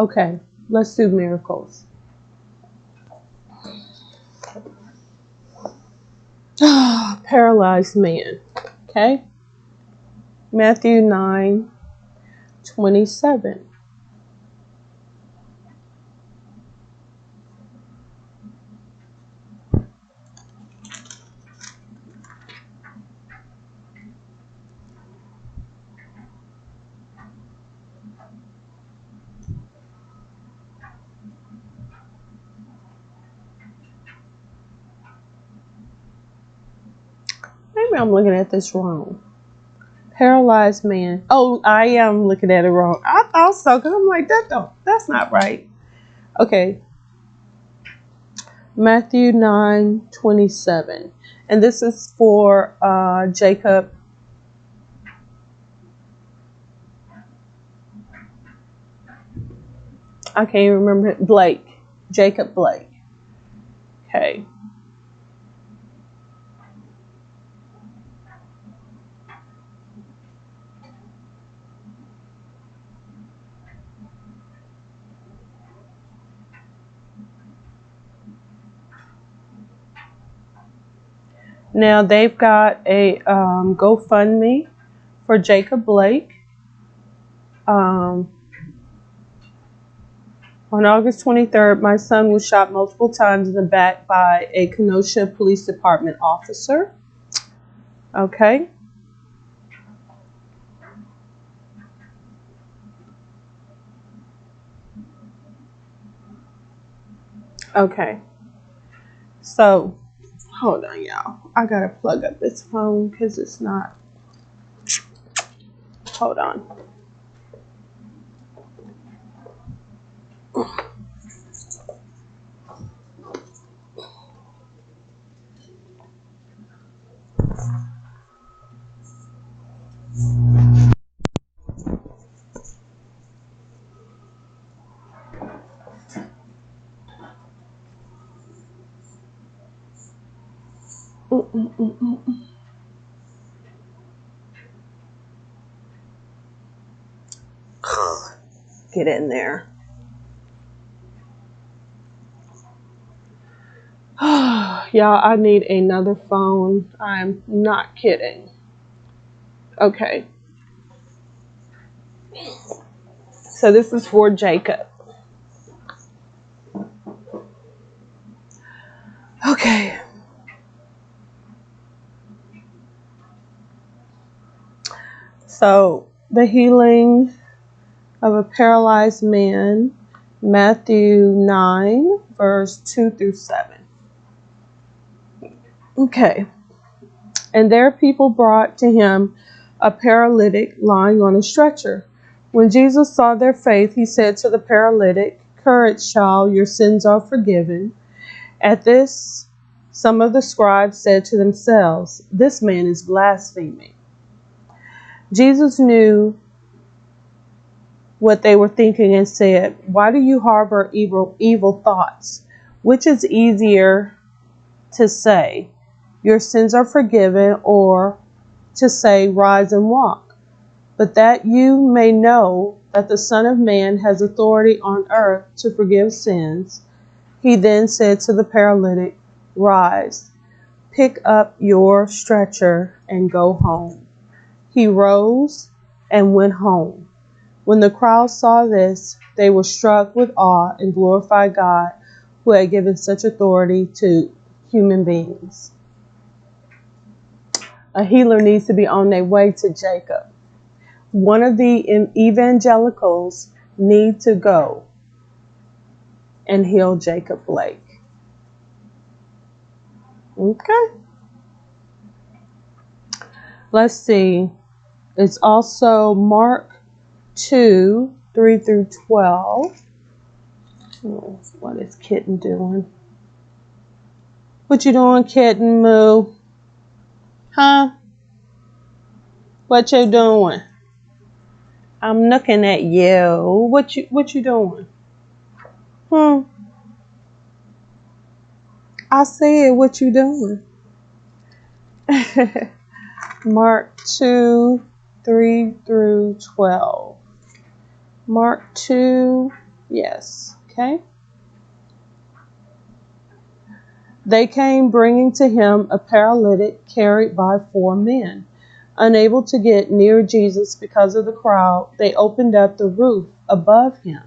Okay, let's do miracles. Paralyzed man. Okay. Matthew 9:27. Maybe I'm looking at this wrong. Paralyzed man. Oh, I am looking at it wrong. I thought so because I'm like, that's not right. Okay. Matthew 9:27. And this is for Jacob. I can't even remember it. Blake. Jacob Blake. Okay. Now they've got a GoFundMe for Jacob Blake. On August 23rd, my son was shot multiple times in the back by a Kenosha Police Department officer. Okay. Okay. So, hold on, y'all. I gotta plug up this phone because it's not. Hold on. Get in there. Y'all, I need another phone. I'm not kidding. Okay. So this is for Jacob. Okay. So the healing of a paralyzed man, Matthew 9, verse 2 through 7. Okay. And there people brought to him a paralytic lying on a stretcher. When Jesus saw their faith, he said to the paralytic, "Courage, child, your sins are forgiven." At this, some of the scribes said to themselves, "This man is blaspheming." Jesus knew what they were thinking and said, "Why do you harbor evil thoughts? Which is easier to say, 'Your sins are forgiven,' or to say, 'Rise and walk'? But that you may know that the Son of Man has authority on earth to forgive sins." He then said to the paralytic, "Rise, pick up your stretcher and go home." He rose and went home. When the crowd saw this, they were struck with awe and glorified God, who had given such authority to human beings. A healer needs to be on their way to Jacob. One of the evangelicals need to go and heal Jacob Blake. Okay. Let's see. It's also Mark 2, 3 through 12. What is Kitten doing? What you doing, Kitten Moo? Huh? What you doing? I'm looking at you. What you doing? I said, what you doing? Mark 2, 3 through 12. Mark 2, Yes. Okay. They came bringing to him a paralytic carried by 4 men. Unable to get near Jesus because of the crowd, they opened up the roof above him.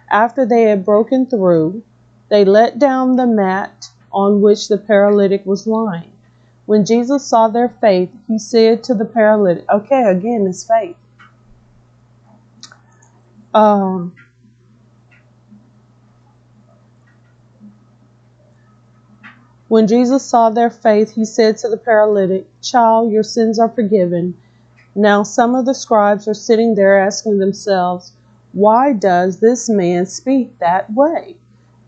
After they had broken through, they let down the mat on which the paralytic was lying. When Jesus saw their faith, he said to the paralytic, okay, again, it's faith. When Jesus saw their faith, he said to the paralytic, child, your sins are forgiven. Now some of the scribes are sitting there asking themselves, why does this man speak that way?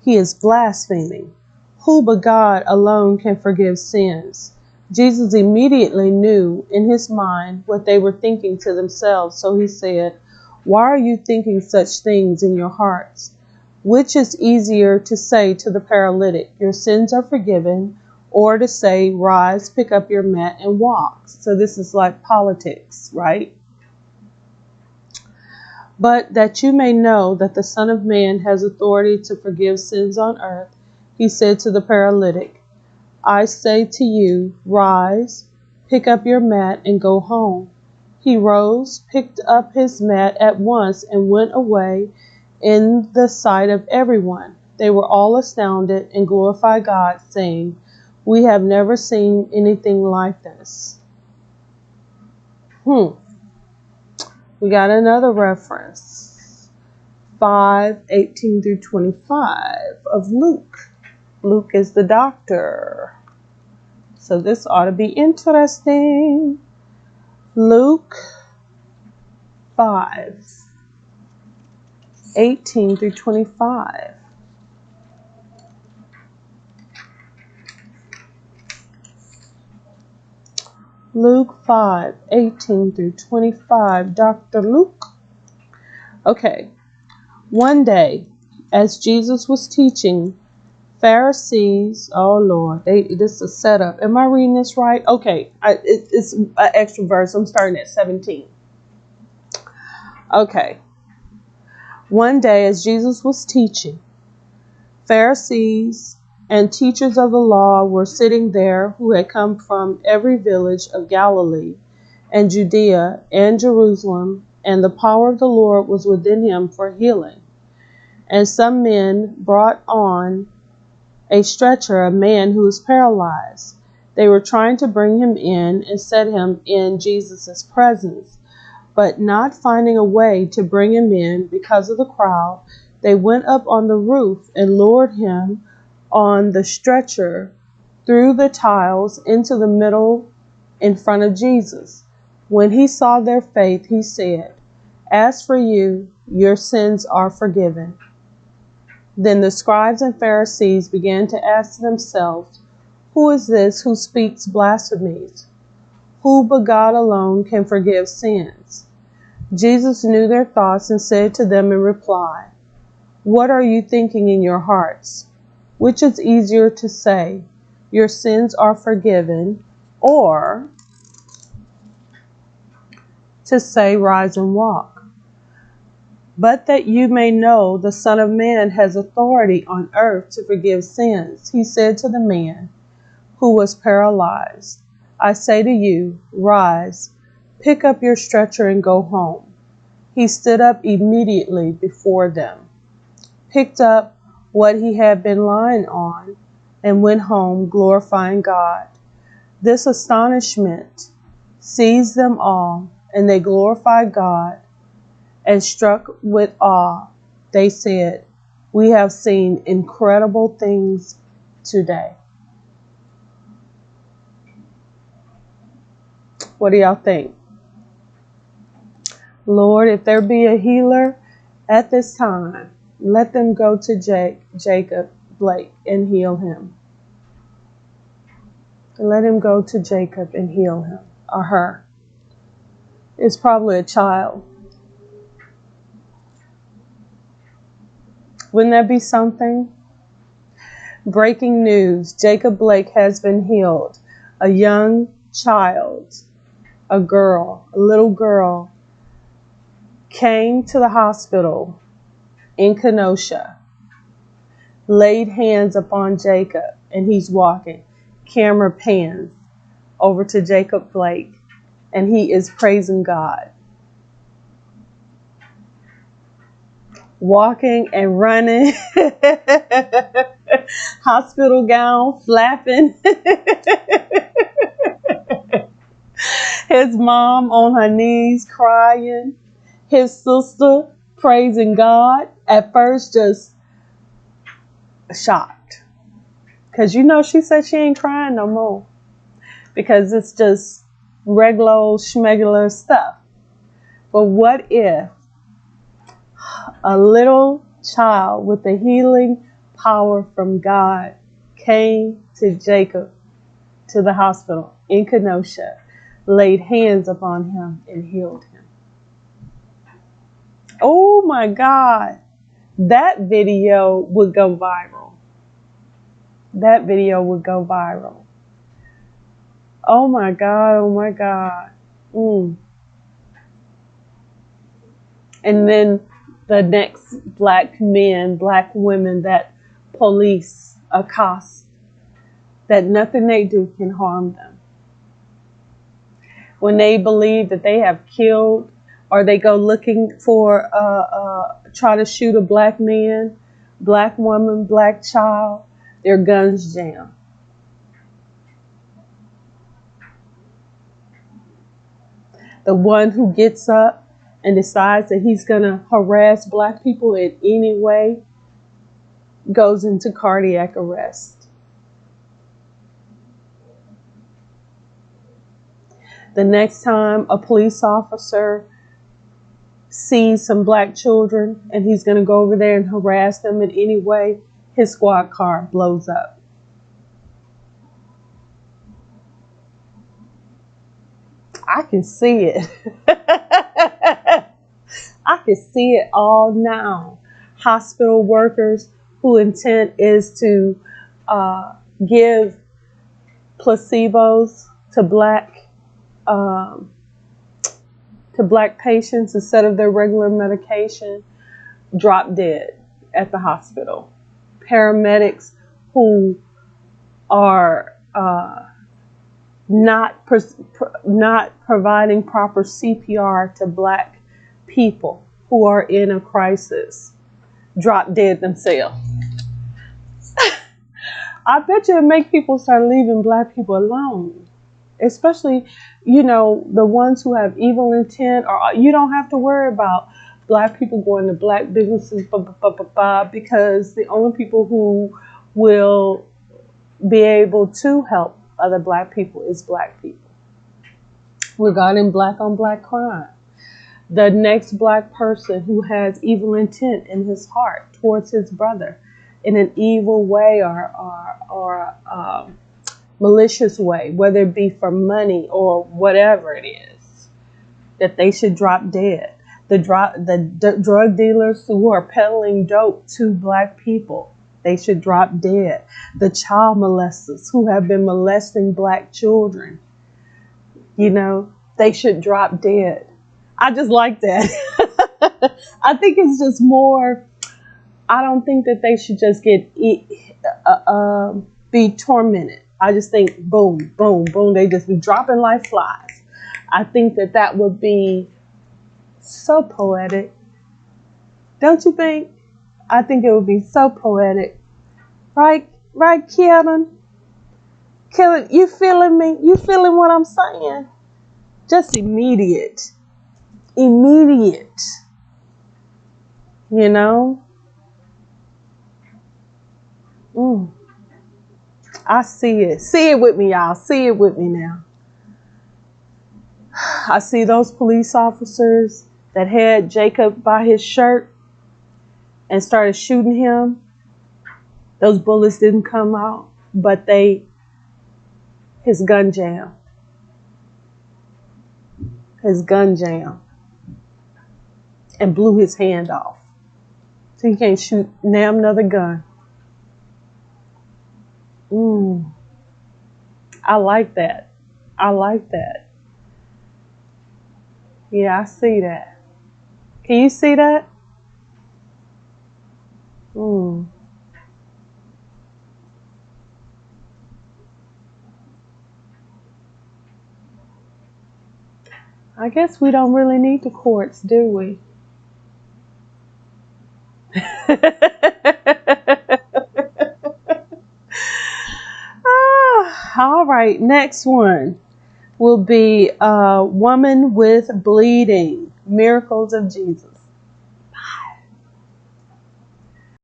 He is blaspheming. Who but God alone can forgive sins? Jesus immediately knew in his mind what they were thinking to themselves, so he said, why are you thinking such things in your hearts? Which is easier to say to the paralytic, your sins are forgiven, or to say, rise, pick up your mat and walk? So this is like politics, right? But that you may know that the Son of Man has authority to forgive sins on earth, he said to the paralytic, I say to you, rise, pick up your mat and go home. He rose, picked up his mat at once, and went away in the sight of everyone. They were all astounded and glorified God, saying, we have never seen anything like this. We got another reference. 5:18 through 25 of Luke. Luke is the doctor. So this ought to be interesting. Luke 5:18 through 25. Luke 5:18 through 25. Dr. Luke. Okay. One day, as Jesus was teaching, Pharisees, oh Lord, this is a setup. Am I reading this right? Okay, it's an extra verse. I'm starting at 17. Okay. One day, as Jesus was teaching, Pharisees and teachers of the law were sitting there who had come from every village of Galilee and Judea and Jerusalem, and the power of the Lord was within him for healing. And some men brought on a stretcher a man who was paralyzed. They were trying to bring him in and set him in Jesus' presence, but not finding a way to bring him in because of the crowd, they went up on the roof and lowered him on the stretcher through the tiles into the middle in front of Jesus. When he saw their faith, he said, as for you, your sins are forgiven. Then the scribes and Pharisees began to ask themselves, who is this who speaks blasphemies? Who but God alone can forgive sins? Jesus knew their thoughts and said to them in reply, what are you thinking in your hearts? Which is easier to say, your sins are forgiven, or to say, rise and walk? But that you may know the Son of Man has authority on earth to forgive sins, he said to the man who was paralyzed, I say to you, rise, pick up your stretcher and go home. He stood up immediately before them, picked up what he had been lying on, and went home glorifying God. This astonishment seized them all, and they glorified God. And struck with awe, they said, we have seen incredible things today. What do y'all think? Lord, if there be a healer at this time, let them go to Jacob Blake and heal him. Let him go to Jacob and heal him or her. It's probably a child. Wouldn't that be something? Breaking news, Jacob Blake has been healed. A young child, a little girl, came to the hospital in Kenosha, laid hands upon Jacob, and he's walking. Camera pans over to Jacob Blake, and he is praising God. Walking and running, hospital gown flapping. His mom on her knees crying. His sister praising God. At first, just shocked. Because she said she ain't crying no more. Because it's just regular schmegular stuff. But what if a little child with the healing power from God came to Jacob to the hospital in Kenosha, laid hands upon him, and healed him? Oh my God. That video would go viral. That video would go viral. Oh my God. Oh my God. And then the next black men, black women that police accost, that nothing they do can harm them. When they believe that they have killed, or they go looking for, try to shoot a black man, black woman, black child, their guns jam. The one who gets up and decides that he's going to harass black people in any way goes into cardiac arrest. The next time a police officer sees some black children and he's going to go over there and harass them in any way, his squad car blows up. I can see it. I can see it all now. Hospital workers whose intent is to give placebos to black patients instead of their regular medication, drop dead at the hospital. Paramedics who are not providing proper CPR to black people who are in a crisis, drop dead themselves. I bet you it make people start leaving black people alone. Especially, the ones who have evil intent, or you don't have to worry about black people going to black businesses, because the only people who will be able to help other black people is black people. Regarding black on black crime, the next black person who has evil intent in his heart towards his brother in an evil way or malicious way, whether it be for money or whatever it is, that they should drop dead. The drug dealers who are peddling dope to black people, they should drop dead. The child molesters who have been molesting black children, they should drop dead. I just like that. I think it's just more, I don't think that they should just be tormented. I just think boom, boom, boom, they just be dropping like flies. I think that would be so poetic. Don't you think? I think it would be so poetic. Right, Keaton? You feeling me? You feeling what I'm saying? Just immediate. I see it. See it with me, y'all. See it with me now. I see those police officers that had Jacob by his shirt and started shooting him. Those bullets didn't come out, but his gun jammed. His gun jammed and blew his hand off. So he can't shoot now another gun. I like that. Yeah, I see that. Can you see that? Hmm. I guess we don't really need the courts, do we? All right, next one will be a woman with bleeding. Miracles of Jesus.